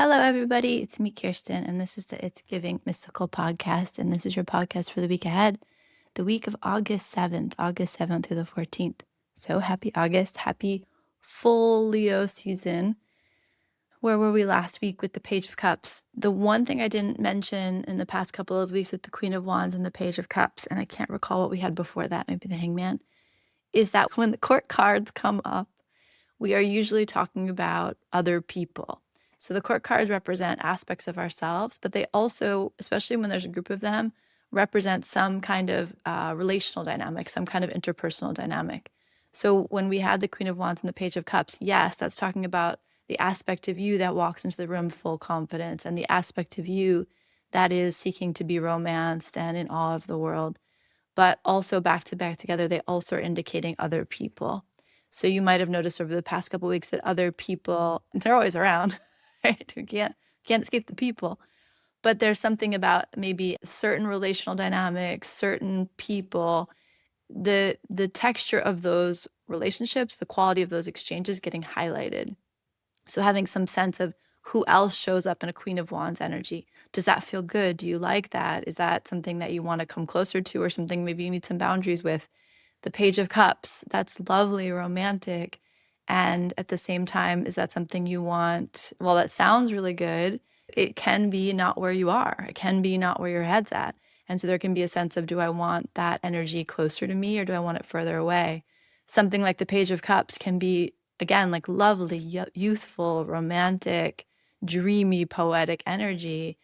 Hello, everybody. It's me, Kirsten, and this is the It's Giving Mystical podcast. And this is your podcast for the week ahead, the week of August 7th through the 14th. So happy August. Happy full Leo season. Where were we last week with the Page of Cups? The one thing I didn't mention in the past couple of weeks with the Queen of Wands and the Page of Cups, and I can't recall what we had before that, maybe the Hangman, is that when the court cards come up, we are usually talking about other people. So the court cards represent aspects of ourselves, but they also, especially when there's a group of them, represent some kind of relational dynamic, some kind of interpersonal dynamic. So when we had the Queen of Wands and the Page of Cups, yes, that's talking about the aspect of you that walks into the room full confidence and the aspect of you that is seeking to be romanced and in awe of the world. But also back to back together, they also are indicating other people. So you might have noticed over the past couple of weeks that other people, they're always around, right? We can't escape the people. But there's something about maybe certain relational dynamics, certain people, the texture of those relationships, the quality of those exchanges getting highlighted. So having some sense of who else shows up in a Queen of Wands energy. Does that feel good? Do you like that? Is that something that you want to come closer to, or something maybe you need some boundaries with? The Page of Cups, that's lovely, romantic. And at the same time, is that something you want? Well, that sounds really good. It can be not where you are. It can be not where your head's at. And so there can be a sense of, do I want that energy closer to me or do I want it further away? Something like the Page of Cups can be, again, like lovely, youthful, romantic, dreamy, poetic energy.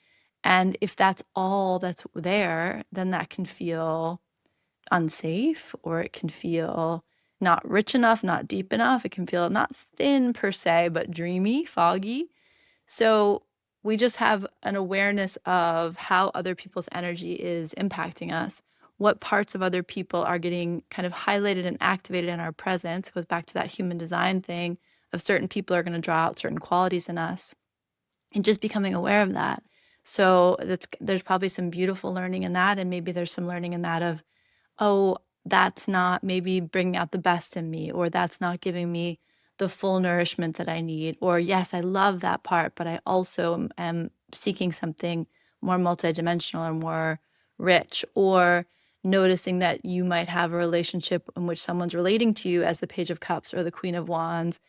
And if that's all that's there, then that can feel unsafe, or it can feel not rich enough, not deep enough. It can feel not thin per se, but dreamy, foggy. So we just have an awareness of how other people's energy is impacting us. What parts of other people are getting kind of highlighted and activated in our presence. It goes back to that human design thing of certain people are going to draw out certain qualities in us, and just becoming aware of that. So there's probably some beautiful learning in that, and maybe there's some learning in that of, oh, that's not maybe bringing out the best in me, or that's not giving me the full nourishment that I need. Or yes, I love that part, but I also am seeking something more multidimensional or more rich. Or noticing that you might have a relationship in which someone's relating to you as the Page of Cups or the Queen of Wands.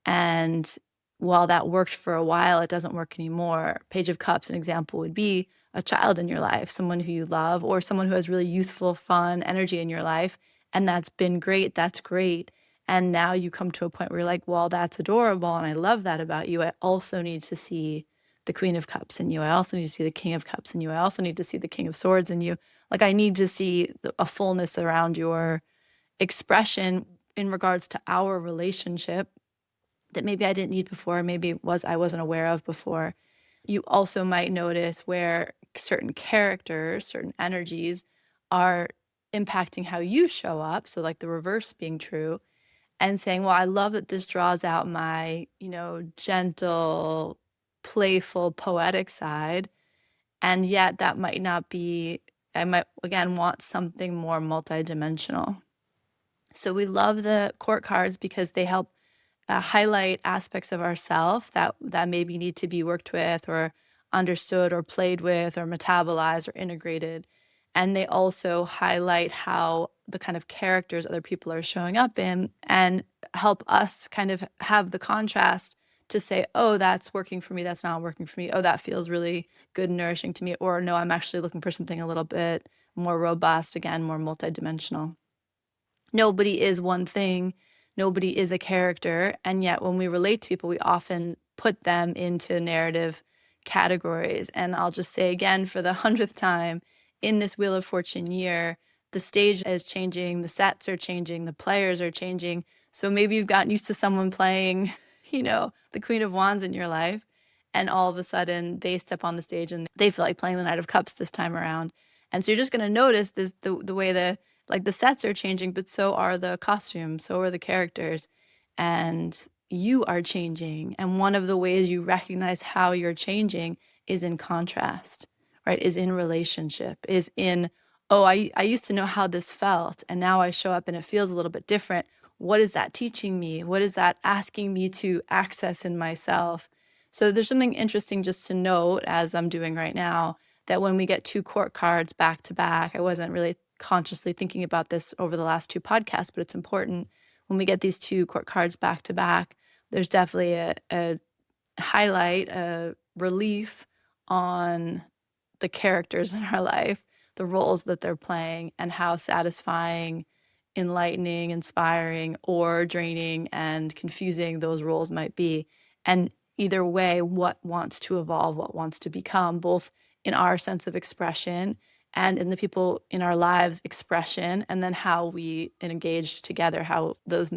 And while that worked for a while, it doesn't work anymore. Page of Cups, an example would be a child in your life, someone who you love, or someone who has really youthful, fun energy in your life. And that's been great. That's great. And now you come to a point where you're like, well, that's adorable. And I love that about you. I also need to see the Queen of Cups in you. I also need to see the King of Cups in you. I also need to see the King of Swords in you. Like, I need to see a fullness around your expression in regards to our relationship that maybe I didn't need before, maybe I wasn't aware of before. You also might notice where certain characters, certain energies are impacting how you show up. So like the reverse being true, and saying, well, I love that this draws out my, gentle, playful, poetic side. And yet that might not be, I might again want something more multidimensional. So we love the court cards because they help highlight aspects of ourself that maybe need to be worked with or understood or played with or metabolized or integrated. And they also highlight how the kind of characters other people are showing up in, and help us kind of have the contrast to say, oh, that's working for me, that's not working for me. Oh, that feels really good and nourishing to me. Or no, I'm actually looking for something a little bit more robust, again, more multidimensional. Nobody is one thing. Nobody is a character. And yet when we relate to people, we often put them into narrative categories. And I'll just say again, for the 100th time, in this Wheel of Fortune year, the stage is changing, the sets are changing, the players are changing. So maybe you've gotten used to someone playing, the Queen of Wands in your life, and all of a sudden they step on the stage and they feel like playing the Knight of Cups this time around. And so you're just going to notice the way the sets are changing, but so are the costumes, so are the characters, and you are changing. And one of the ways you recognize how you're changing is in contrast, right? Is in relationship, is in, oh, I used to know how this felt, and now I show up and it feels a little bit different. What is that teaching me? What is that asking me to access in myself? So there's something interesting just to note, as I'm doing right now, that when we get two court cards back to back, I wasn't really consciously thinking about this over the last two podcasts, but it's important. When we get these two court cards back to back, there's definitely a highlight, a relief on the characters in our life, the roles that they're playing, and how satisfying, enlightening, inspiring, or draining and confusing those roles might be. And either way, what wants to evolve, what wants to become, both in our sense of expression and in the people in our lives' expression, and then how we engage together, how those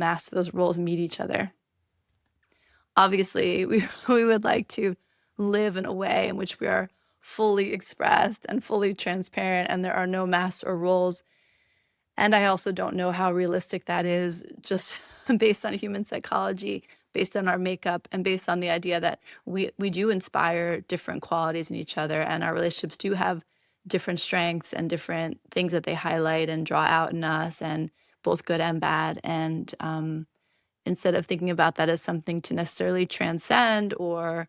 roles meet each other. Obviously, we would like to live in a way in which we are fully expressed and fully transparent, and there are no masks or roles. And I also don't know how realistic that is, just based on human psychology, based on our makeup, and based on the idea that we do inspire different qualities in each other, and our relationships do have different strengths and different things that they highlight and draw out in us, and both good and bad. And instead of thinking about that as something to necessarily transcend or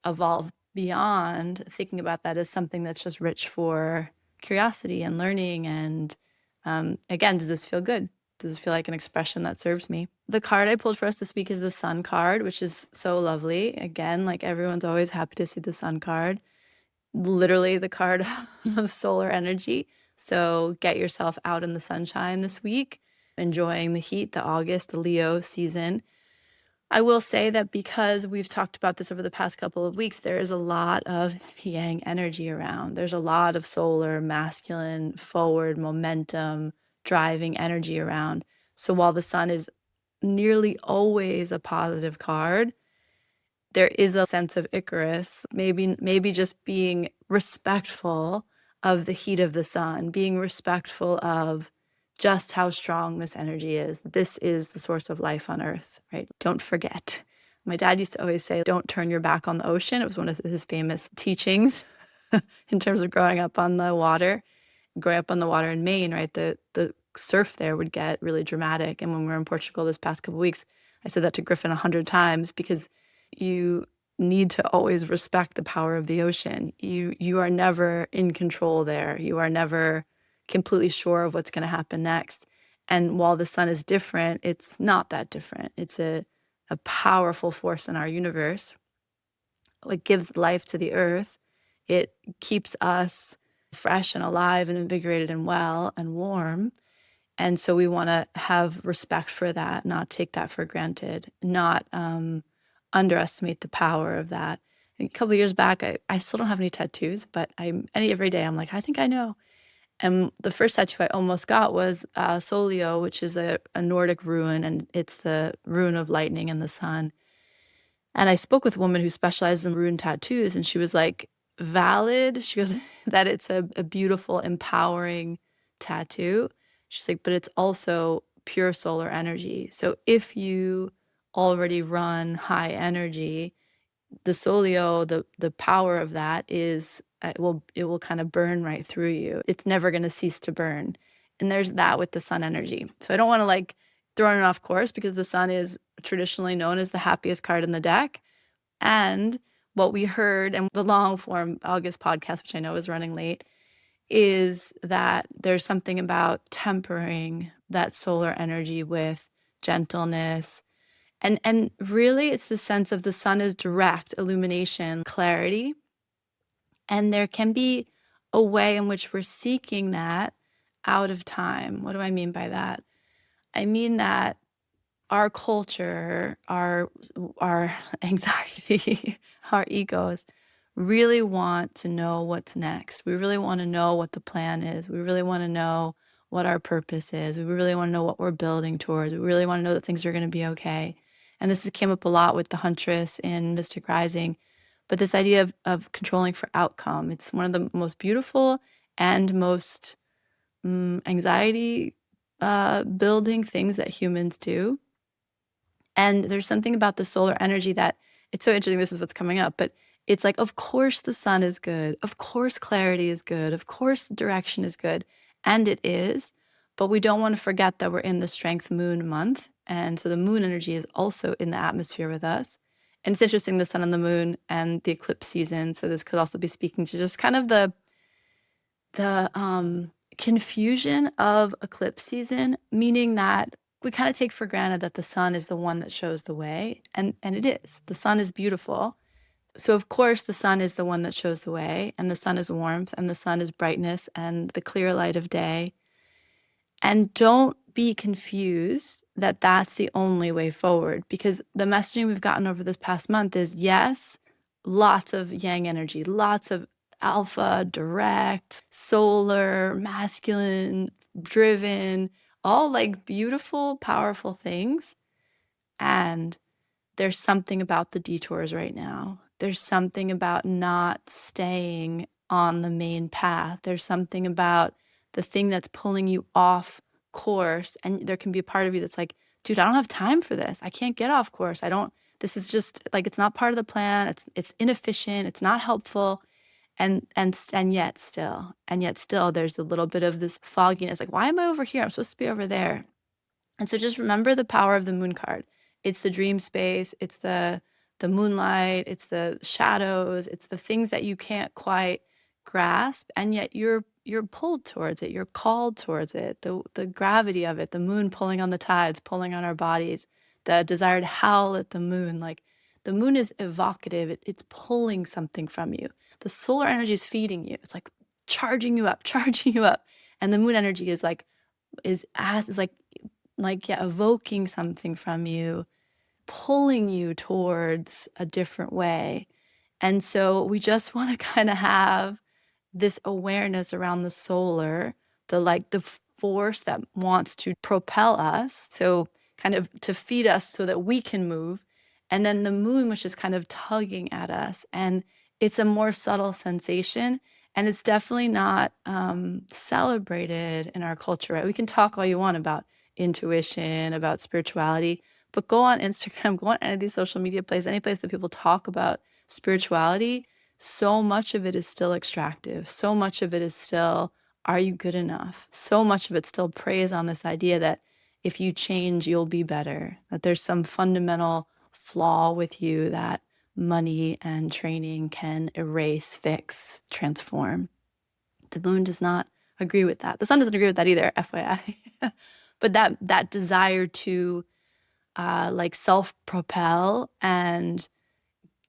evolve beyond, thinking about that as something that's just rich for curiosity and learning. And again, does this feel good? Does this feel like an expression that serves me? The card I pulled for us this week is the Sun card, which is so lovely. Again, like everyone's always happy to see the Sun card. Literally the card of solar energy. So get yourself out in the sunshine this week, enjoying the heat, the August, the Leo season. I will say that because we've talked about this over the past couple of weeks, there is a lot of yang energy around. There's a lot of solar, masculine, forward momentum, driving energy around. So while the sun is nearly always a positive card, there is a sense of Icarus, maybe just being respectful of the heat of the sun, being respectful of just how strong this energy is. This is the source of life on Earth, right? Don't forget. My dad used to always say, don't turn your back on the ocean. It was one of his famous teachings in terms of growing up on the water. Growing up on the water in Maine, right? The surf there would get really dramatic. And when we were in Portugal this past couple of weeks, I said that to Griffin 100 times because you need to always respect the power of the ocean. You are never in control there. You are never completely sure of what's going to happen next. And while the sun is different, it's not that different. It's a powerful force in our universe. It gives life to the earth. It keeps us fresh and alive and invigorated and well and warm. And so we want to have respect for that, not take that for granted, not underestimate the power of that. A couple of years back, I still don't have any tattoos, but every day I'm like, I think I know. And the first tattoo I almost got was Solio, which is a Nordic rune, and it's the rune of lightning and the sun. And I spoke with a woman who specializes in rune tattoos, and she was like, valid. She goes, that it's a beautiful, empowering tattoo. She's like, but it's also pure solar energy. So if you already run high energy, the solio, the power of that is it will kind of burn right through you. It's never going to cease to burn. And there's that with the sun energy. So I don't want to like throw it off course because the sun is traditionally known as the happiest card in the deck. And what we heard in the long form August podcast, which I know is running late, is that there's something about tempering that solar energy with gentleness. And really it's the sense of the sun is direct illumination, clarity. And there can be a way in which we're seeking that out of time. What do I mean by that? I mean that our culture, our anxiety, our egos really want to know what's next. We really want to know what the plan is. We really want to know what our purpose is. We really want to know what we're building towards. We really want to know that things are going to be okay. And this came up a lot with the Huntress in Mystic Rising. But this idea of controlling for outcome, it's one of the most beautiful and most anxiety building things that humans do. And there's something about the solar energy that it's so interesting. This is what's coming up, but it's like, of course the sun is good. Of course clarity is good. Of course direction is good. And it is, but we don't want to forget that we're in the strength moon month. And so the moon energy is also in the atmosphere with us. And it's interesting, the sun and the moon and the eclipse season. So this could also be speaking to just kind of the confusion of eclipse season, meaning that we kind of take for granted that the sun is the one that shows the way. And it is. The sun is beautiful. So of course the sun is the one that shows the way, and the sun is warmth, and the sun is brightness and the clear light of day. And don't be confused that that's the only way forward, because the messaging we've gotten over this past month is, yes, lots of yang energy, lots of alpha, direct, solar, masculine, driven, all like beautiful, powerful things. And there's something about the detours right now. There's something about not staying on the main path. There's something about the thing that's pulling you off course. And there can be a part of you that's like, dude, I don't have time for this. I can't get off course. This is just like, it's not part of the plan. It's inefficient. It's not helpful. And yet still, there's a little bit of this fogginess. Like, why am I over here? I'm supposed to be over there. And so just remember the power of the moon card. It's the dream space, it's the moonlight, it's the shadows, it's the things that you can't quite grasp, and yet you're pulled towards it, you're called towards it. The gravity of it, the moon pulling on the tides, pulling on our bodies, the desire to howl at the moon. Like, the moon is evocative, it's pulling something from you. The solar energy is feeding you. It's like charging you up, charging you up. And the moon energy is like evoking something from you, pulling you towards a different way. And so we just want to kind of have this awareness around the solar, the force that wants to propel us, so kind of to feed us so that we can move. And then the moon, which is kind of tugging at us. And it's a more subtle sensation. And it's definitely not celebrated in our culture, right? We can talk all you want about intuition, about spirituality, but go on Instagram, go on any of these social media places, any place that people talk about spirituality, so much of it is still extractive. So much of it is still, are you good enough? So much of it still preys on this idea that if you change, you'll be better, that there's some fundamental flaw with you that money and training can erase, fix, transform. The moon does not agree with that. The sun doesn't agree with that either, FYI. But that desire to self-propel and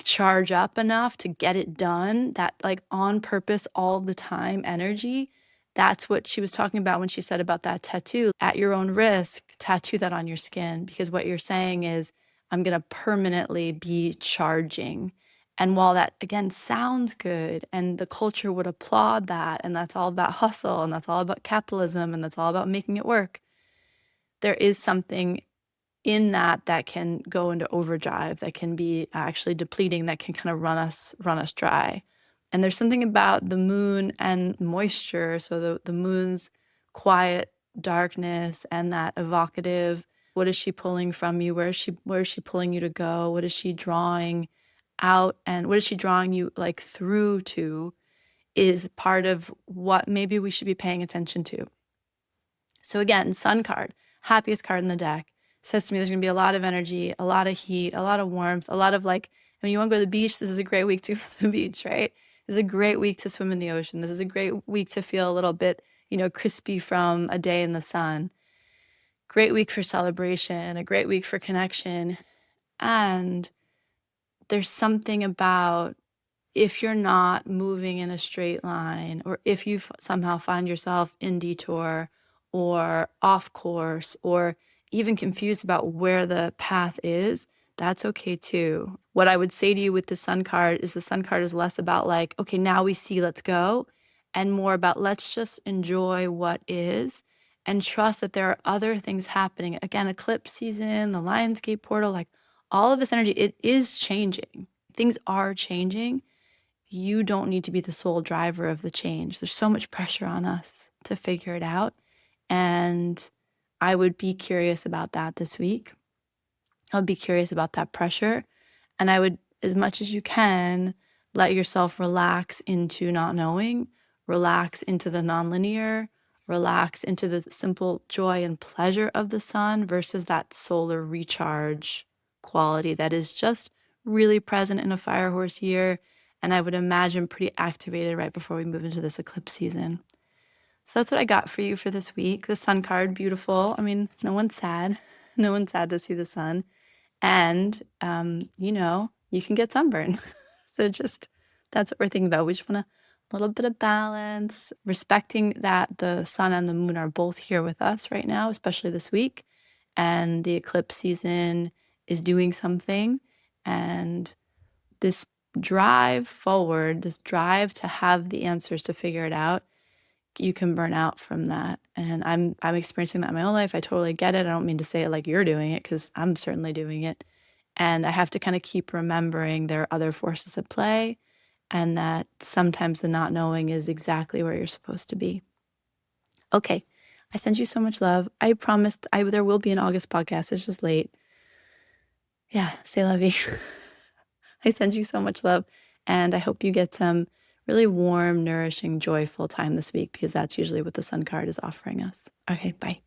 charge up enough to get it done, that like on purpose all the time energy, that's what she was talking about when she said about that tattoo. At your own risk, tattoo that on your skin, because what you're saying is, I'm going to permanently be charging. And while that, again, sounds good and the culture would applaud that, and that's all about hustle, and that's all about capitalism, and that's all about making it work, there is something in that can go into overdrive, that can be actually depleting, that can kind of run us dry. And there's something about the moon and moisture, so the moon's quiet darkness and that evocative, what is she pulling from you? Where is she pulling you to go? What is she drawing out, and what is she drawing you like through to, is part of what maybe we should be paying attention to. So again, sun card, happiest card in the deck, says to me there's going to be a lot of energy, a lot of heat, a lot of warmth, a lot of you want to go to the beach, this is a great week to go to the beach, right? This is a great week to swim in the ocean. This is a great week to feel a little bit, crispy from a day in the sun. Great week for celebration, a great week for connection. And there's something about, if you're not moving in a straight line, or if you somehow find yourself in detour or off course, or even confused about where the path is, that's okay too. What I would say to you with the sun card is, the sun card is less about like, okay, now we see, let's go, and more about let's just enjoy what is and trust that there are other things happening. Again, eclipse season, the Lionsgate portal, like all of this energy, it is changing. Things are changing. You don't need to be the sole driver of the change. There's so much pressure on us to figure it out. And I would be curious about that this week. I would be curious about that pressure. And I would, as much as you can, let yourself relax into not knowing, relax into the nonlinear, relax into the simple joy and pleasure of the sun versus that solar recharge quality that is just really present in a fire horse year, and I would imagine pretty activated right before we move into this eclipse season. So that's what I got for you for this week. The sun card, beautiful. I mean, no one's sad. No one's sad to see the sun. And, you can get sunburn. So just that's what we're thinking about. We just want a little bit of balance, respecting that the sun and the moon are both here with us right now, especially this week. And the eclipse season is doing something. And this drive forward, this drive to have the answers to figure it out, you can burn out from that. And I'm experiencing that in my own life. I totally get it. I don't mean to say it like you're doing it, because I'm certainly doing it. And I have to kind of keep remembering there are other forces at play, and that sometimes the not knowing is exactly where you're supposed to be. Okay. I send you so much love. I promised there will be an August podcast. It's just late. Yeah, say la vie. I send you so much love, and I hope you get some really warm, nourishing, joyful time this week, because that's usually what the sun card is offering us. Okay, bye.